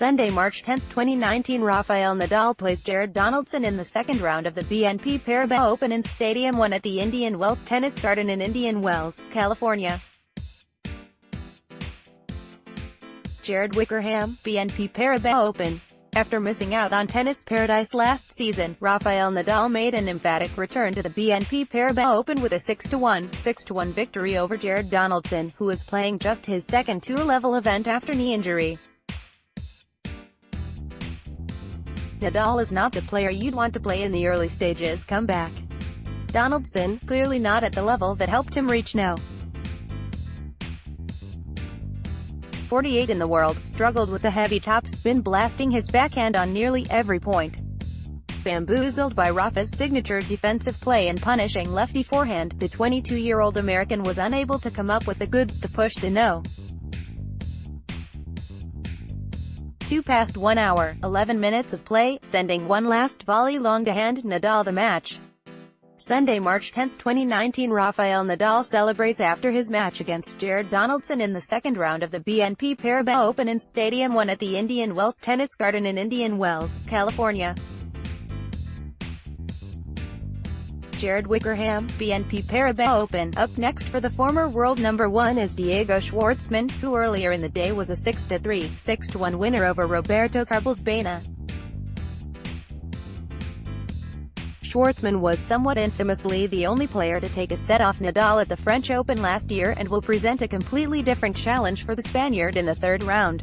Sunday, March 10, 2019, Rafael Nadal plays Jared Donaldson in the second round of the BNP Paribas Open in Stadium 1 at the Indian Wells Tennis Garden in Indian Wells, California. Jared Wickerham, BNP Paribas Open. After missing out on Tennis Paradise last season, Rafael Nadal made an emphatic return to the BNP Paribas Open with a 6-1 victory over Jared Donaldson, who is playing just his second tour-level event after knee injury. Nadal is not the player you'd want to play in the early stages comeback. Donaldson, clearly not at the level that helped him reach now. 48 in the world, struggled with the heavy topspin, blasting his backhand on nearly every point. Bamboozled by Rafa's signature defensive play and punishing lefty forehand, the 22-year-old American was unable to come up with the goods to push the no. 2 past 1 hour, 11 minutes of play, sending one last volley long to hand Nadal the match. Sunday, March 10, 2019, Rafael Nadal celebrates after his match against Jared Donaldson in the second round of the BNP Paribas Open in Stadium 1 at the Indian Wells Tennis Garden in Indian Wells, California. Jared Wickerham, BNP Paribas Open. Up next for the former world number 1 is Diego Schwartzman, who earlier in the day was a 6-3, 6-1 winner over Roberto Carlos Baena. Schwartzman was somewhat infamously the only player to take a set off Nadal at the French Open last year and will present a completely different challenge for the Spaniard in the third round.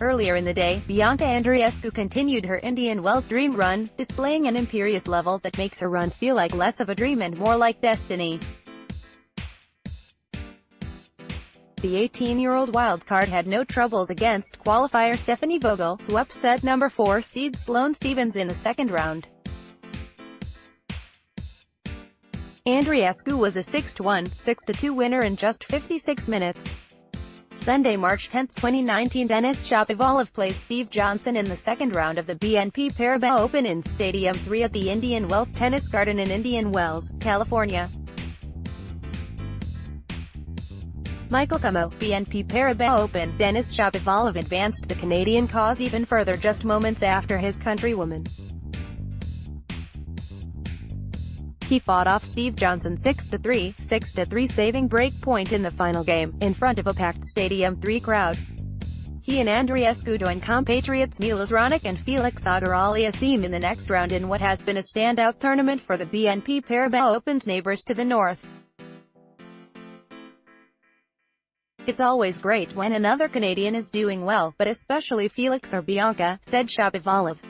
Earlier in the day, Bianca Andreescu continued her Indian Wells dream run, displaying an imperious level that makes her run feel like less of a dream and more like destiny. The 18-year-old wildcard had no troubles against qualifier Stephanie Vogel, who upset number 4 seed Sloane Stephens in the second round. Andreescu was a 6-1, 6-2 winner in just 56 minutes. Sunday, March 10, 2019, Denis Shapovalov plays Steve Johnson in the second round of the BNP Paribas Open in Stadium 3 at the Indian Wells Tennis Garden in Indian Wells, California. Michael Como, BNP Paribas Open. Denis Shapovalov advanced the Canadian cause even further just moments after his countrywoman. He fought off Steve Johnson 6-3, saving break point in the final game, in front of a packed Stadium 3 crowd. He and Andreescu joined compatriots Milos Raonic and Felix Auger-Aliassime in the next round in what has been a standout tournament for the BNP Paribas Open's neighbors to the north. It's always great when another Canadian is doing well, but especially Felix or Bianca, said Shapovalov.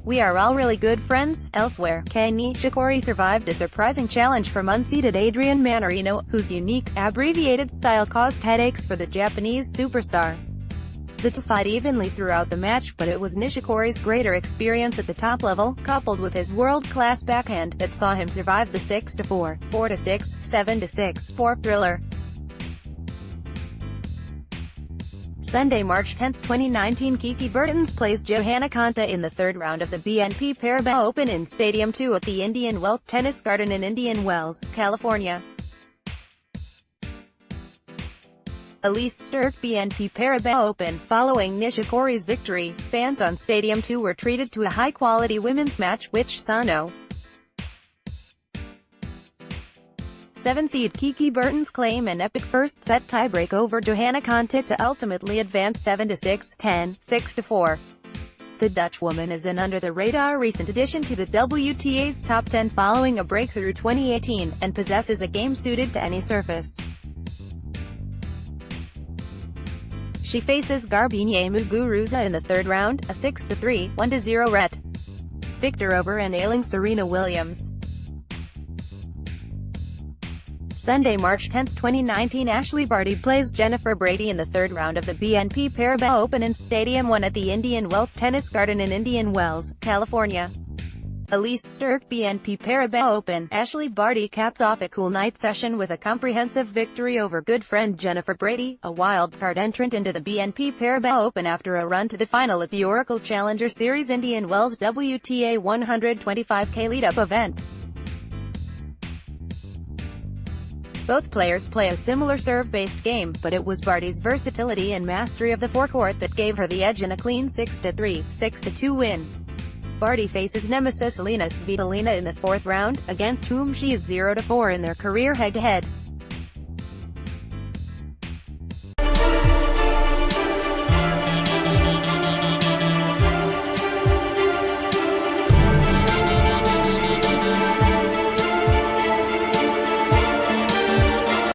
We are all really good friends. Elsewhere, Kei Nishikori survived a surprising challenge from unseeded Adrian Mannarino, whose unique, abbreviated style caused headaches for the Japanese superstar. The two fought evenly throughout the match, but it was Nishikori's greater experience at the top level, coupled with his world-class backhand, that saw him survive the 6-4, 4-6, 7-6, 4 thriller. Sunday, March 10, 2019, Kiki Bertens plays Johanna Konta in the third round of the BNP Paribas Open in Stadium 2 at the Indian Wells Tennis Garden in Indian Wells, California. Elise Sturck, BNP Paribas Open. Following Nishikori's victory, fans on Stadium 2 were treated to a high-quality women's match, which saw no. 7-seed Kiki Bertens claim an epic first-set tiebreak over Johanna Konta to ultimately advance 7-6, 10, 6-4. The Dutch woman is an under-the-radar recent addition to the WTA's top 10 following a breakthrough 2018, and possesses a game suited to any surface. She faces Garbine Muguruza in the third round, a 6-3, 1-0 ret. Victor over an ailing Serena Williams. Sunday, March 10, 2019, Ashley Barty plays Jennifer Brady in the third round of the BNP Paribas Open in Stadium 1 at the Indian Wells Tennis Garden in Indian Wells, California. Elise Sturck, BNP Paribas Open. Ashley Barty capped off a cool night session with a comprehensive victory over good friend Jennifer Brady, a wildcard entrant into the BNP Paribas Open after a run to the final at the Oracle Challenger Series Indian Wells WTA 125K lead-up event. Both players play a similar serve-based game, but it was Barty's versatility and mastery of the forecourt that gave her the edge in a clean 6-3, 6-2 win. Barty faces nemesis Alina Svitolina in the fourth round, against whom she is 0-4 in their career head-to-head.